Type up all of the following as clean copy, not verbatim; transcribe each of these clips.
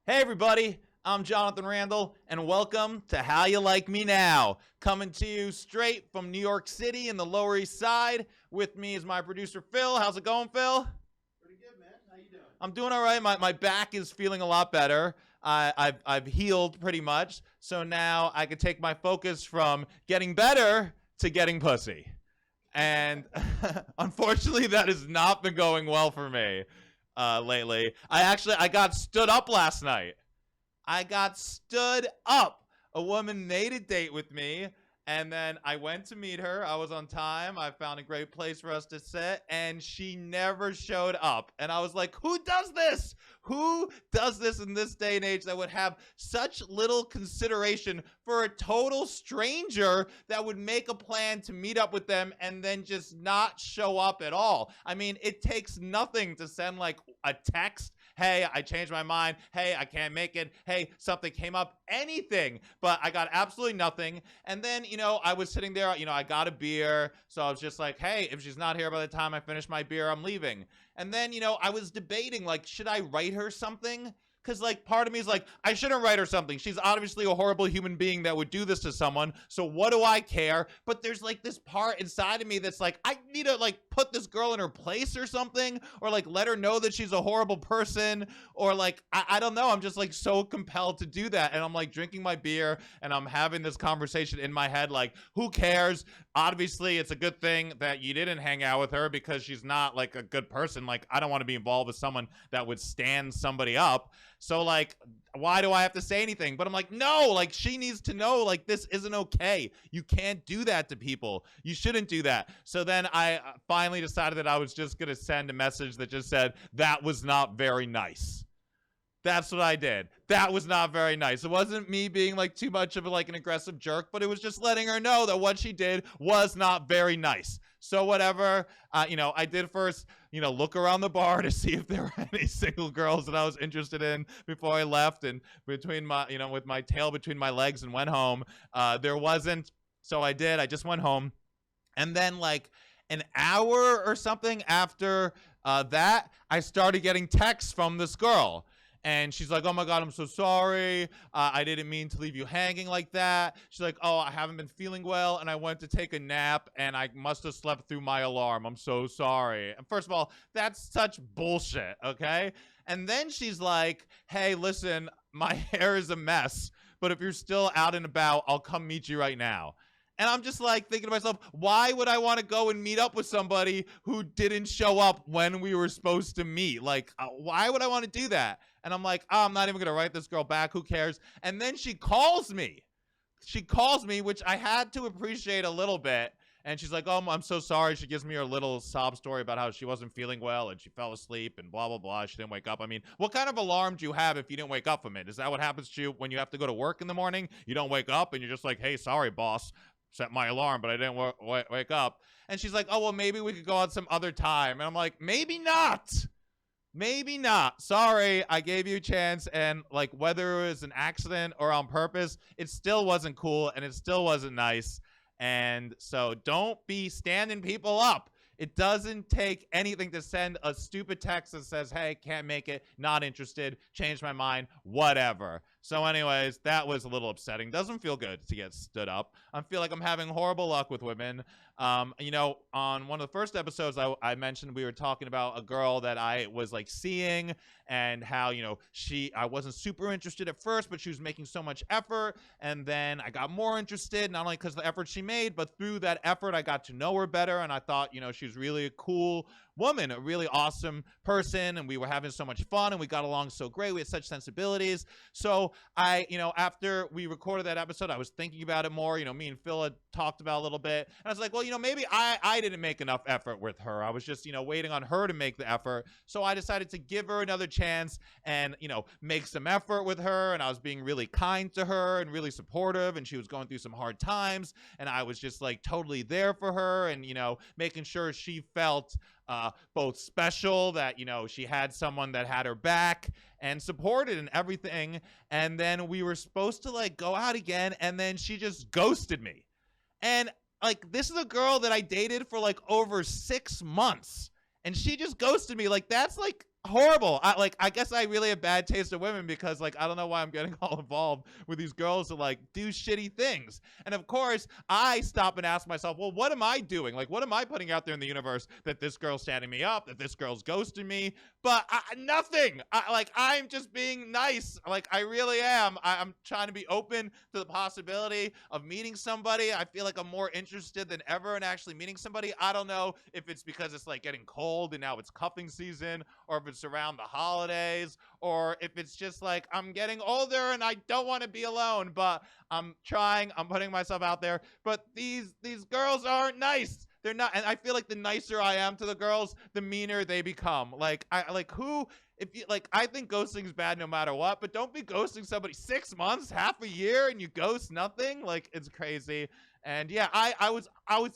Hey everybody, I'm Jonathan Randall, and welcome to How You Like Me Now. Coming to you straight from New York City in the Lower East Side. With me is my producer Phil. How's it going, Phil? Pretty good, man. How you doing? I'm doing all right. My back is feeling a lot better. I've healed pretty much, so now I can take my focus from getting better to getting pussy. And unfortunately, that has not been going well for me lately. I got stood up last night. I got stood up. A woman made a date with me, and then I went to meet her. I was on time. I found a great place for us to sit, and she never showed up. And I was like, who does this? Who does this in this day and age that would have such little consideration for a total stranger that would make a plan to meet up with them and then just not show up at all? I mean, it takes nothing to send like a text. Hey, I changed my mind. Hey, I can't make it. Hey, something came up. Anything. But I got absolutely nothing. And then, I was sitting there, I got a beer. So I was just like, hey, if she's not here by the time I finish my beer, I'm leaving. And then, I was debating, like, should I write her something? Because, like, part of me is like, I shouldn't write her something. She's obviously a horrible human being that would do this to someone. So what do I care? But there's, like, this part inside of me that's like, I need to, like, put this girl in her place or something. Or, like, let her know that she's a horrible person. Or, like, I don't know. I'm just, like, so compelled to do that. And I'm, like, drinking my beer. And I'm having this conversation in my head, like, who cares? Obviously, it's a good thing that you didn't hang out with her because she's not, like, a good person. Like, I don't want to be involved with someone that would stand somebody up. So, like, why do I have to say anything? But I'm like, no, like, she needs to know, like, this isn't okay. You can't do that to people. You shouldn't do that. So then I finally decided that I was just going to send a message that just said, that was not very nice. That's what I did. That was not very nice. It wasn't me being like too much of like an aggressive jerk, but it was just letting her know that what she did was not very nice. So whatever, I did first, look around the bar to see if there were any single girls that I was interested in before I left, and between my, with my tail between my legs and went home. There wasn't. So I did. I just went home. And then like an hour or something after that, I started getting texts from this girl. And she's like, oh my God, I'm so sorry. I didn't mean to leave you hanging like that. She's like, oh, I haven't been feeling well, and I went to take a nap, and I must have slept through my alarm. I'm so sorry. And first of all, that's such bullshit, okay? And then she's like, hey, listen, my hair is a mess, but if you're still out and about, I'll come meet you right now. And I'm just like thinking to myself, why would I want to go and meet up with somebody who didn't show up when we were supposed to meet? Like, why would I want to do that? And I'm like, oh, I'm not even going to write this girl back. Who cares? And then she calls me. She calls me, which I had to appreciate a little bit. And she's like, oh, I'm so sorry. She gives me her little sob story about how she wasn't feeling well and she fell asleep and blah, blah, blah. She didn't wake up. I mean, what kind of alarm do you have if you didn't wake up from it? Is that what happens to you when you have to go to work in the morning? You don't wake up and you're just like, hey, sorry, boss. Set my alarm, but I didn't wake up. And she's like, oh, well, maybe we could go out some other time. And I'm like, maybe not. Maybe not. Sorry, I gave you a chance, and like whether it was an accident or on purpose, it still wasn't cool and it still wasn't nice. And so don't be standing people up. It doesn't take anything to send a stupid text that says, hey, can't make it, not interested, changed my mind, whatever. So anyways, that was a little upsetting. Doesn't feel good to get stood up. I feel like I'm having horrible luck with women. On one of the first episodes, I mentioned we were talking about a girl that I was like seeing, and how, I wasn't super interested at first, but she was making so much effort. And then I got more interested, not only because of the effort she made, but through that effort, I got to know her better. And I thought, she was really a cool woman, a really awesome person, and we were having so much fun and we got along so great. We had such sensibilities. So I, after we recorded that episode, I was thinking about it more. Me and Phil had talked about a little bit, and I was like, well, maybe I didn't make enough effort with her. I was just, waiting on her to make the effort. So I decided to give her another chance and, make some effort with her. And I was being really kind to her and really supportive, and she was going through some hard times, and I was just like totally there for her, and, making sure she felt both special, that she had someone that had her back and supported and everything. And then we were supposed to like go out again, and then she just ghosted me. And like, this is a girl that I dated for like over 6 months, and she just ghosted me. Like, that's like horrible. I guess I really have bad taste of women because like I don't know why I'm getting all involved with these girls who like do shitty things. And of course, I stop and ask myself, well, what am I doing? Like, what am I putting out there in the universe that this girl's standing me up, that this girl's ghosting me? But nothing. I'm just being nice. Like I really am. I'm trying to be open to the possibility of meeting somebody. I feel like I'm more interested than ever in actually meeting somebody. I don't know if it's because it's like getting cold and now it's cuffing season, or if it's around the holidays, or if it's just like I'm getting older and I don't want to be alone, but I'm trying, I'm putting myself out there. But these girls aren't nice. They're not, and I feel like the nicer I am to the girls, the meaner they become. I think ghosting is bad no matter what, but don't be ghosting somebody 6 months, half a year, and you ghost nothing. Like, it's crazy. And yeah, I was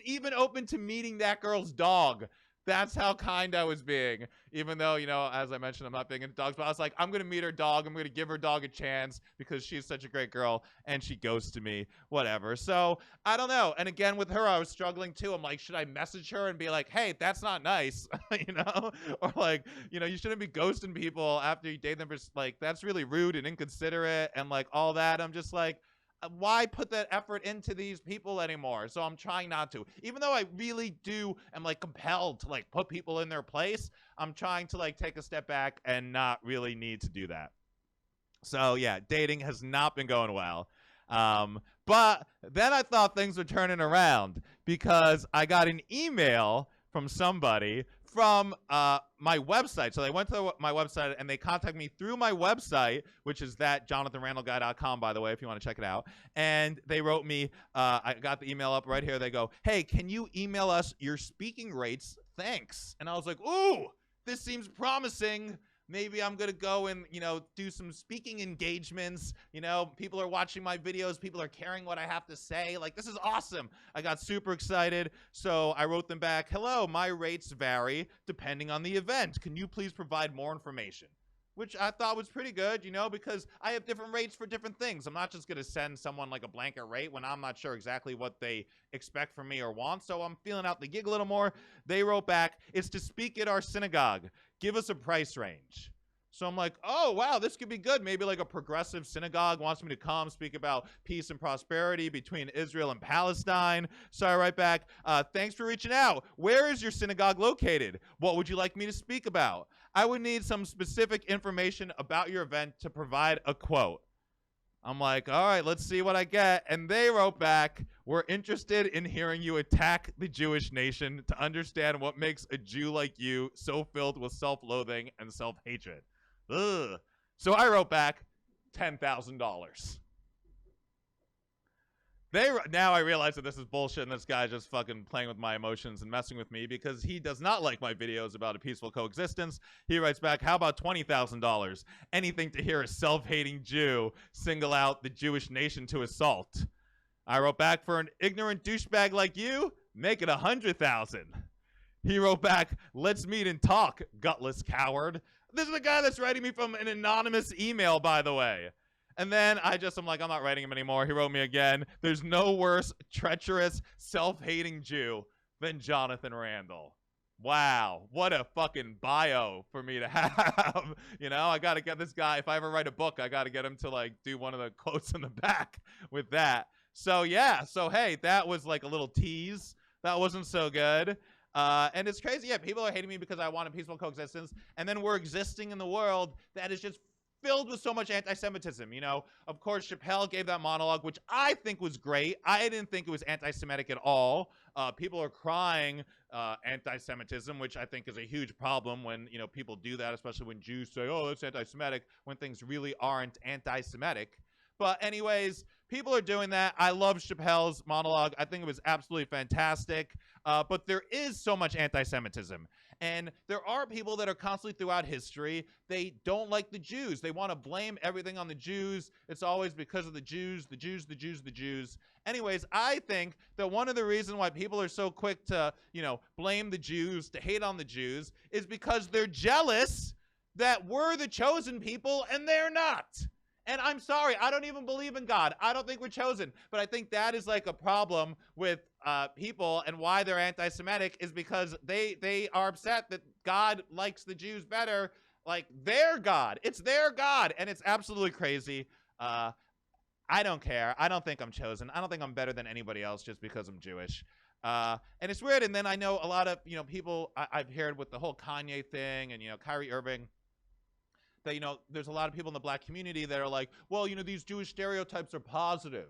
even open to meeting that girl's dog. That's how kind I was being. Even though, as I mentioned, I'm not big into dogs, but I was like, I'm going to meet her dog. I'm going to give her dog a chance because she's such a great girl and she ghosted me, whatever. So I don't know. And again, with her, I was struggling too. I'm like, should I message her and be like, hey, that's not nice, or like, you shouldn't be ghosting people after you date them for like, that's really rude and inconsiderate and like all that. I'm just like, why put that effort into these people anymore? So I'm trying not to. Even though I really do am like compelled to like put people in their place, I'm trying to like take a step back and not really need to do that. So yeah, dating has not been going well. But then I thought things were turning around because I got an email from somebody from my website. So they went to my website and they contacted me through my website, which is that jonathanrandallguy.com, by the way, if you want to check it out. And they wrote me, I got the email up right here. They go, hey, can you email us your speaking rates? Thanks. And I was like, ooh, this seems promising. Maybe I'm going to go and, do some speaking engagements. People are watching my videos. People are caring what I have to say. Like, this is awesome. I got super excited. So I wrote them back, hello, my rates vary depending on the event. Can you please provide more information? Which I thought was pretty good, because I have different rates for different things. I'm not just going to send someone like a blanket rate when I'm not sure exactly what they expect from me or want. So I'm feeling out the gig a little more. They wrote back, it's to speak at our synagogue. Give us a price range. So I'm like, oh, wow, this could be good. Maybe like a progressive synagogue wants me to come speak about peace and prosperity between Israel and Palestine. So I write back, thanks for reaching out. Where is your synagogue located? What would you like me to speak about? I would need some specific information about your event to provide a quote. I'm like, all right, let's see what I get. And they wrote back, we're interested in hearing you attack the Jewish nation to understand what makes a Jew like you so filled with self-loathing and self-hatred. Ugh. So I wrote back, $10,000. Now I realize that this is bullshit and this guy's just fucking playing with my emotions and messing with me because he does not like my videos about a peaceful coexistence. He writes back, how about $20,000? Anything to hear a self-hating Jew single out the Jewish nation to assault. I wrote back, for an ignorant douchebag like you, make it $100,000. He wrote back, let's meet and talk, gutless coward. This is the guy that's writing me from an anonymous email, by the way. And then I'm like, I'm not writing him anymore. He wrote me again. There's no worse treacherous, self-hating Jew than Jonathan Randall. Wow, what a fucking bio for me to have. I got to get this guy. If I ever write a book, I got to get him to like do one of the quotes in the back with that. So yeah, hey, that was like a little tease. That wasn't so good. And it's crazy. Yeah, people are hating me because I want a peaceful coexistence. And then we're existing in the world that is just filled with so much anti-Semitism. Of course, Chappelle gave that monologue, which I think was great. I didn't think it was anti-Semitic at all. People are crying anti-Semitism, which I think is a huge problem when, people do that, especially when Jews say, oh, that's anti-Semitic, when things really aren't anti-Semitic. But anyways, people are doing that. I love Chappelle's monologue. I think it was absolutely fantastic. But there is so much anti-Semitism. And there are people that are constantly throughout history, they don't like the Jews. They want to blame everything on the Jews. It's always because of the Jews, the Jews, the Jews, the Jews. Anyways, I think that one of the reasons why people are so quick to, blame the Jews, to hate on the Jews, is because they're jealous that we're the chosen people and they're not. And I'm sorry, I don't even believe in God. I don't think we're chosen. But I think that is like a problem with people, and why they're anti-Semitic is because they are upset that God likes the Jews better, like their God. It's their God, and it's absolutely crazy. I don't care. I don't think I'm chosen. I don't think I'm better than anybody else just because I'm Jewish. And it's weird. And then I know a lot of, people I've heard with the whole Kanye thing and, Kyrie Irving, that, there's a lot of people in the black community that are like, well, these Jewish stereotypes are positive.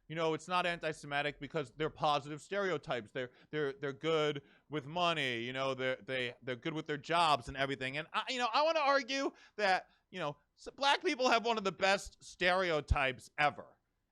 It's not anti-Semitic because they're positive stereotypes. They're good with money. They're good with their jobs and everything. And I want to argue that so black people have one of the best stereotypes ever,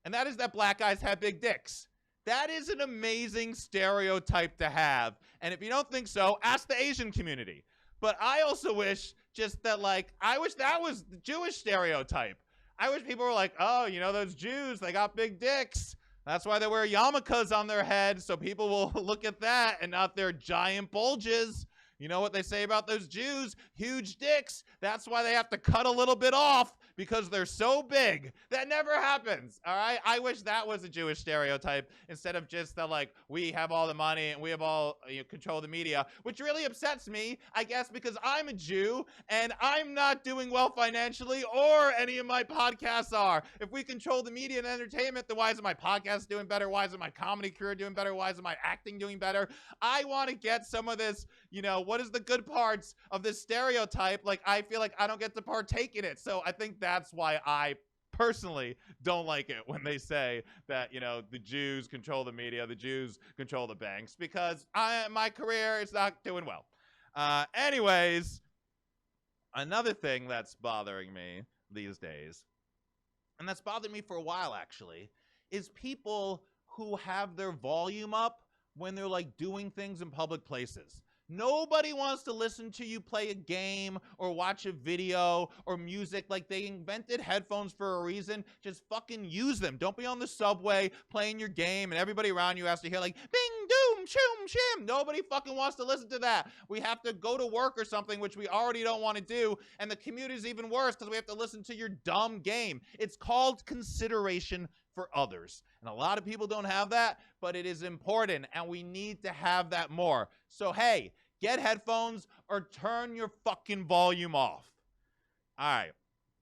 and that is that black guys have big dicks. That is an amazing stereotype to have. And if you don't think so, ask the Asian community. But I also wish just that, I wish that was the Jewish stereotype. I wish people were like, oh, those Jews, they got big dicks. That's why they wear yarmulkes on their head, so people will look at that and not their giant bulges. You know what they say about those Jews? Huge dicks. That's why they have to cut a little bit off, because they're so big. That never happens, all right? I wish that was a Jewish stereotype instead of just that, we have all the money and we have all control of the media, which really upsets me, I guess, because I'm a Jew and I'm not doing well financially, or any of my podcasts are. If we control the media and entertainment, then why isn't my podcast doing better? Why isn't my comedy career doing better? Why isn't my acting doing better? I want to get some of this, what is the good parts of this stereotype? I feel like I don't get to partake in it. So I think that's why I personally don't like it when they say that, the Jews control the media, the Jews control the banks, because my career is not doing well. Anyways, another thing that's bothering me these days, and that's bothered me for a while actually, is people who have their volume up when they're doing things in public places. Nobody wants to listen to you play a game or watch a video or music. They invented headphones for a reason. Just fucking use them. Don't be on the subway playing your game and everybody around you has to hear bing, doom, shoom, shim. Nobody fucking wants to listen to that. We have to go to work or something, which we already don't want to do. And the commute is even worse because we have to listen to your dumb game. It's called consideration for others. And a lot of people don't have that, but it is important, and we need to have that more. So, hey, get headphones or turn your fucking volume off. All right.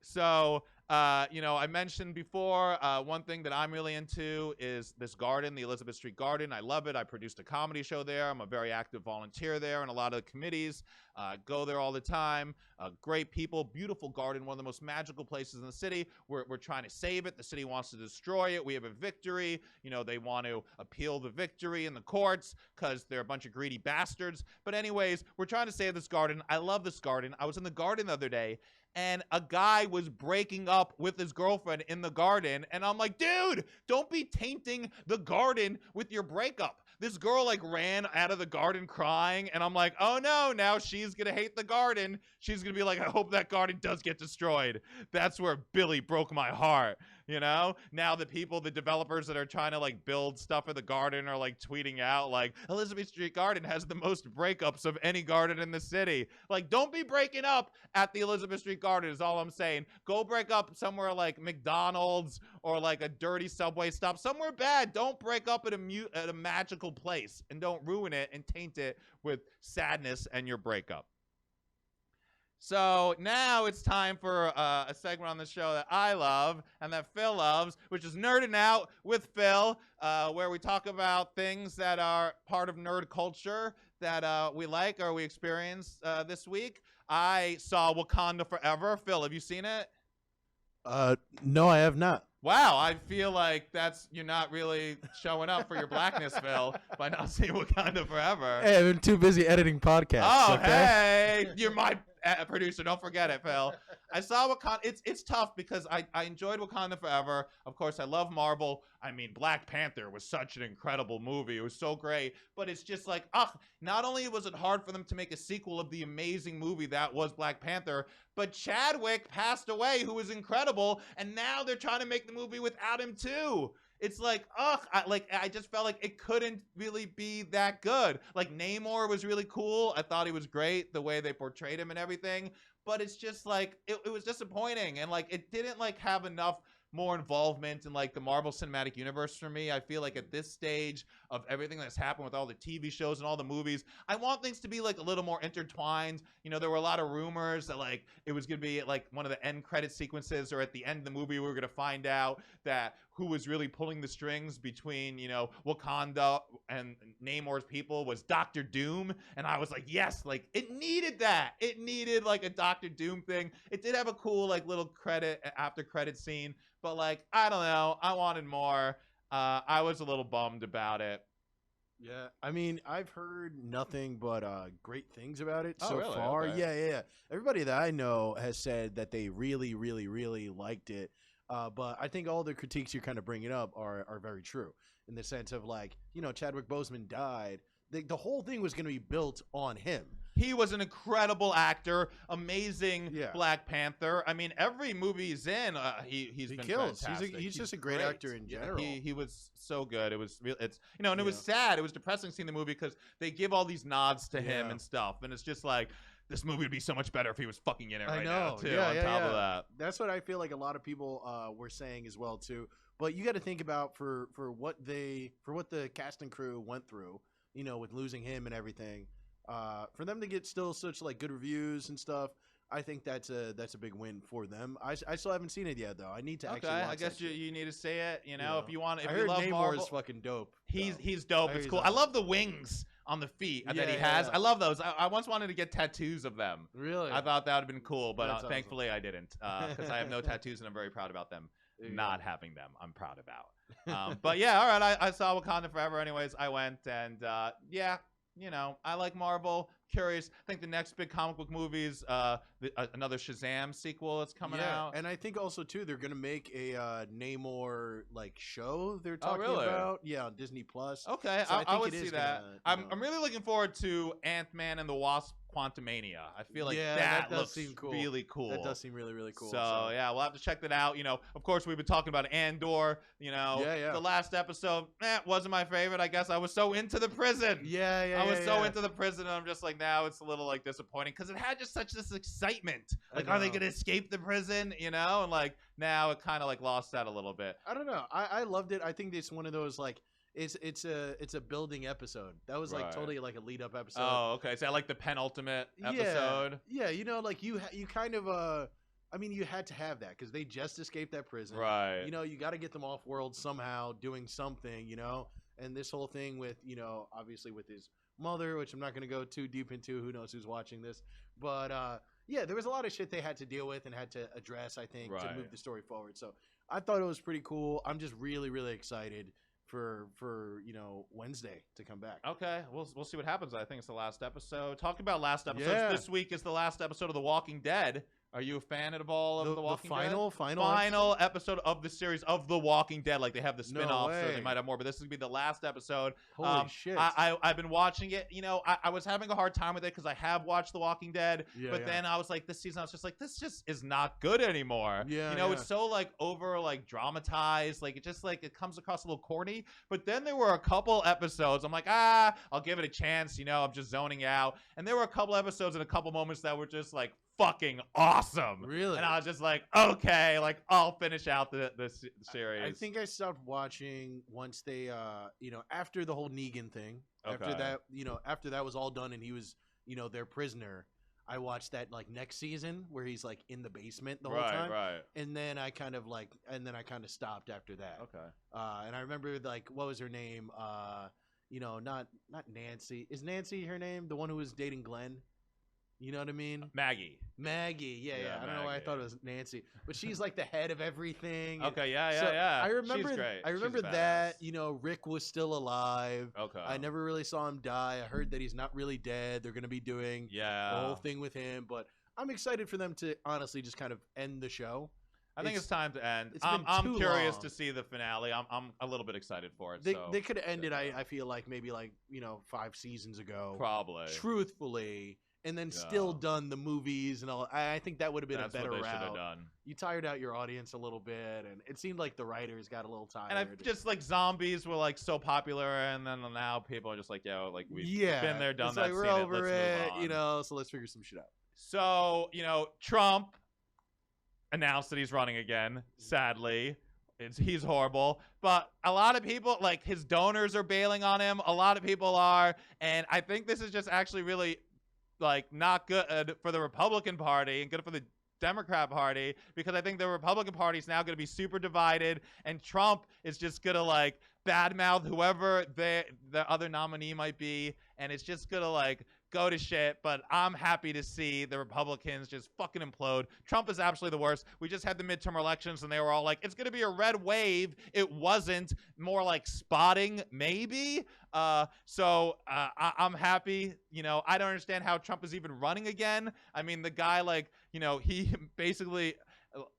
So, I mentioned before, one thing that I'm really into is this garden, the Elizabeth Street Garden. I love it. I produced a comedy show there. I'm a very active volunteer there and a lot of the committees. Go there all the time. Great people, beautiful garden, one of the most magical places in the city. We're trying to save it. The city wants to destroy it. We have a victory. They want to appeal the victory in the courts because they're a bunch of greedy bastards. But anyways, we're trying to save this garden. I love this garden. I was in the garden the other day, and a guy was breaking up with his girlfriend in the garden. And I'm like, dude, don't be tainting the garden with your breakup. This girl ran out of the garden crying. And I'm like, oh no, now she's going to hate the garden. She's going to be like, I hope that garden does get destroyed. That's where Billy broke my heart. Now the developers that are trying to build stuff in the garden are tweeting out Elizabeth Street Garden has the most breakups of any garden in the city. Don't be breaking up at the Elizabeth Street Garden is all I'm saying. Go break up somewhere like McDonald's or a dirty subway stop, somewhere bad. Don't break up at a magical place, and don't ruin it and taint it with sadness and your breakup. So now it's time for a segment on the show that I love and that Phil loves, which is Nerding Out with Phil, where we talk about things that are part of nerd culture that we like or we experienced this week. I saw Wakanda Forever. Phil, have you seen it? No, I have not. Wow, I feel like you're not really showing up for your blackness, Phil, by not seeing Wakanda Forever. Hey, I've been too busy editing podcasts. Oh, okay? hey, you're my producer. Don't forget it, Phil. I saw Wakanda. It's tough because I enjoyed Wakanda Forever. Of course, I love Marvel. I mean, Black Panther was such an incredible movie. It was so great. But it's just not only was it hard for them to make a sequel of the amazing movie that was Black Panther, but Chadwick passed away, who was incredible, and now they're trying to make the movie without him too. It's I just felt like it couldn't really be that good. Namor was really cool. I thought he was great, the way they portrayed him and everything. But it's just it was disappointing, and it didn't have enough more involvement in like the Marvel Cinematic Universe for me. I feel like at this stage of everything that's happened with all the TV shows and all the movies, I want things to be like a little more intertwined. You know, there were a lot of rumors that like it was going to be like one of the end credit sequences or at the end of the movie we were going to find out that who was really pulling the strings between, you know, Wakanda and Namor's people was Doctor Doom. And I was like, yes, like it needed that. It needed like a Doctor Doom thing. It did have a cool like little after credit scene, but like, I don't know. I wanted more. I was a little bummed about it. Yeah, I mean, I've heard nothing but great things about it Oh, so really? far. Okay. Yeah. Everybody that I know has said that they really, really, really liked it. But I think all the critiques you're kind of bringing up are very true in the sense of like, you know, Chadwick Boseman died. The whole thing was going to be built on him. He was an incredible actor, amazing Yeah. Black Panther. I mean, every movie he's in, he's He been kills. fantastic. He's just a great actor in general. He was so good. It was real. It's you know, and it was Yeah. sad. It was depressing seeing the movie because they give all these nods to him Yeah. and stuff, and it's just like this movie would be so much better if he was fucking in it I right now know. too. Yeah, on yeah, top yeah. of that, That's what I feel like a lot of people were saying as well too. But you got to think about for what the cast and crew went through, you know, with losing him and everything. For them to get still such like good reviews and stuff, I think that's a big win for them. I still haven't seen it yet though. I need to actually watch I guess that shit. you need to see it. You know, Yeah. if you want, if I you heard love Namor Marvel, is fucking dope. he's though. dope. I heard It's he's cool. I awesome. love the wings on the feet that he Yeah, has. yeah. I love those. I once wanted to get tattoos of them. Really. I thought that would have been cool, but That's awesome. thankfully I didn't because I have no tattoos and I'm very proud about them. There you Not go. having them, I'm proud about. But yeah, all right. I saw Wakanda Forever. Anyways, I went and yeah, you know, I like Marvel. Curious. I think the next big comic book movie is another Shazam sequel that's coming out. And I think also too they're gonna make a Namor like show they're Oh, talking really? about. Yeah, on Disney Plus. Okay, So I I think would it see is that. gonna, you I'm know- really looking forward to Ant-Man and the Wasp: Quantumania. I feel like Yeah, that that does looks seem cool. really cool. That does seem really, really cool. So yeah, we'll have to check that out. You know, of course, we've been talking about Andor. You know, Yeah. the last episode wasn't my favorite. I guess I was so into the prison. Yeah. I was so into the prison, and I'm just like, now it's a little like disappointing because it had just such this excitement. Like, are they know. gonna escape the prison? You know, and like now it kind of like lost that a little bit. I don't know. I loved it. I think it's one of those like it's a building episode. That was like Right. totally like a lead up episode. Oh, okay. So I like the penultimate episode. Yeah, you know, like you kind of I mean, you had to have that because they just escaped that prison. Right. You know, you got to get them off world somehow, doing something. You know, and this whole thing with obviously with his mother, which I'm not going to go too deep into. Who knows who's watching this? But yeah, there was a lot of shit they had to deal with and had to address. I think to Right. move the story forward. So I thought it was pretty cool. I'm just really, really excited for Wednesday to come back. Okay, we'll see what happens. I think it's the last episode. Talking about last episodes, Yeah. this week is the last episode of The Walking Dead. Are you a fan at all of The Walking final Dead? Episode of the series of The Walking Dead. Like they have the No spin-offs, so way. they might have more, but this is gonna be the last episode. Holy shit! I've been watching it. You know, I was having a hard time with it because I have watched The Walking Dead, Yeah, but yeah. then I was like, this season, I was just like, this just is not good anymore. Yeah, you know, yeah. it's so like over like dramatized. Like it just like it comes across a little corny. But then there were a couple episodes. I'm like, I'll give it a chance. You know, I'm just zoning out. And there were a couple episodes and a couple moments that were just like fucking awesome. Really? And I was just like, okay, like I'll finish out the series. I think I stopped watching once they, after the whole Negan thing. After Okay. that, after that was all done and he was, their prisoner. I watched that like next season where he's like in the basement the whole time. Right. And then I kind of stopped after that. Okay. And I remember like what was her name? Not Nancy. Is Nancy her name? The one who was dating Glenn? You know what I mean? Maggie. Yeah. I don't know why I Maggie. thought it was Nancy, but she's like the head of everything. and- Okay, yeah. So, yeah. I remember. She's great. I remember She's a that. badass. Rick was still alive. Okay. I never really saw him die. I heard that he's not really dead. They're gonna be doing the whole thing with him, but I'm excited for them to honestly just kind of end the show. I think it's time to end. it's been I'm too curious long. to see the finale. I'm a little bit excited for it. They could have ended. yeah. I feel like maybe 5 seasons ago. Probably. Truthfully. And then still Yeah. done the movies and all. I think that would have been That's a better what they should have route. done. You tired out your audience a little bit, and it seemed like the writers got a little tired. And I just like zombies were like so popular, and then now people are just like, yo, like we've been there, done it's that, like we're seen over it. Let's move on. so let's figure some shit out. So Trump announced that he's running again, sadly. He's horrible. But a lot of people, like his donors are bailing on him. A lot of people are. And I think this is just actually really like not good for the Republican Party and good for the Democrat Party, because I think the Republican Party is now going to be super divided, and Trump is just going to like badmouth whoever the other nominee might be, and it's just going to like go to shit. But I'm happy to see the Republicans just fucking implode. Trump is absolutely the worst. We just had the midterm elections and they were all like, it's going to be a red wave. It wasn't. More like spotting, maybe. I'm happy. You know, I don't understand how Trump is even running again. I mean, the guy, like, you know, he basically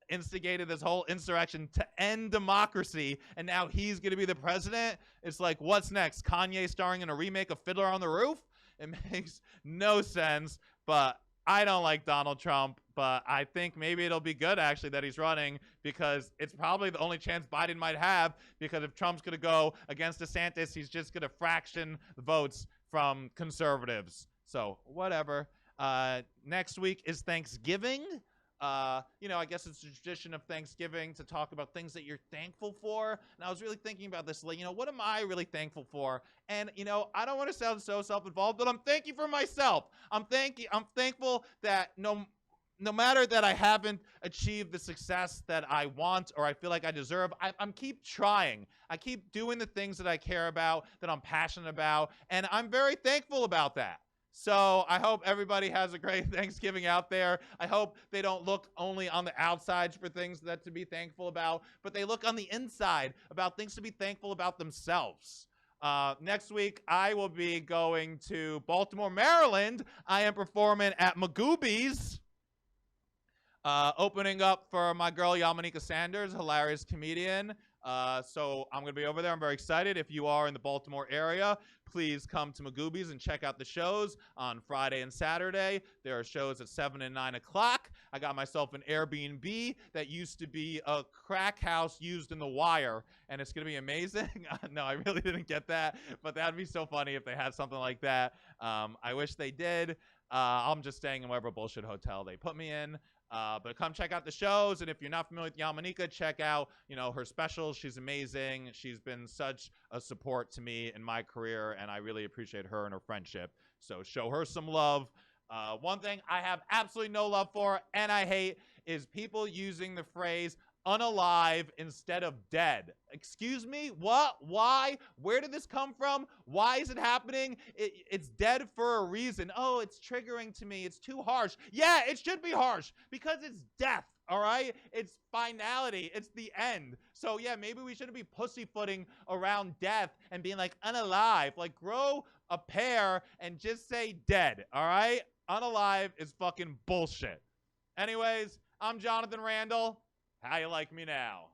instigated this whole insurrection to end democracy, and now he's going to be the president. It's like, what's next? Kanye starring in a remake of Fiddler on the Roof? It makes no sense, but I don't like Donald Trump, but I think maybe it'll be good, actually, that he's running, because it's probably the only chance Biden might have, because if Trump's going to go against DeSantis, he's just going to fraction votes from conservatives. So, whatever. Next week is Thanksgiving. You know, I guess it's a tradition of Thanksgiving to talk about things that you're thankful for. And I was really thinking about this, like, you know, what am I really thankful for? And, you know, I don't want to sound so self-involved, but I'm thanking for myself. I'm thankful that no matter that I haven't achieved the success that I want or I feel like I deserve, I'm keep trying. I keep doing the things that I care about, that I'm passionate about, and I'm very thankful about that. So I hope everybody has a great Thanksgiving out there. I hope they don't look only on the outside for things that to be thankful about, but they look on the inside about things to be thankful about themselves. Next week, I will be going to Baltimore, Maryland. I am performing at Magoobies, opening up for my girl Yamanika Sanders, hilarious comedian. So I'm going to be over there. I'm very excited. If you are in the Baltimore area, please come to Magoobies and check out the shows on Friday and Saturday. There are shows at 7 and 9 o'clock. I got myself an Airbnb that used to be a crack house used in The Wire, and it's going to be amazing. No, I really didn't get that, but that would be so funny if they had something like that. I wish they did. I'm just staying in whatever bullshit hotel they put me in. But come check out the shows, and if you're not familiar with Yamanika, check out, you know, her specials. She's amazing. She's been such a support to me in my career, and I really appreciate her and her friendship. So show her some love. One thing I have absolutely no love for, and I hate, is people using the phrase unalive instead of dead. Excuse me? What? Why? Where did this come from? Why is it happening? It's dead for a reason. Oh, it's triggering to me. It's too harsh. Yeah, it should be harsh because it's death. All right? It's finality. It's the end. So, yeah, maybe we shouldn't be pussyfooting around death and being like unalive. Like, grow a pair and just say dead. All right? Unalive is fucking bullshit. Anyways, I'm Jonathan Randall. How you like me now?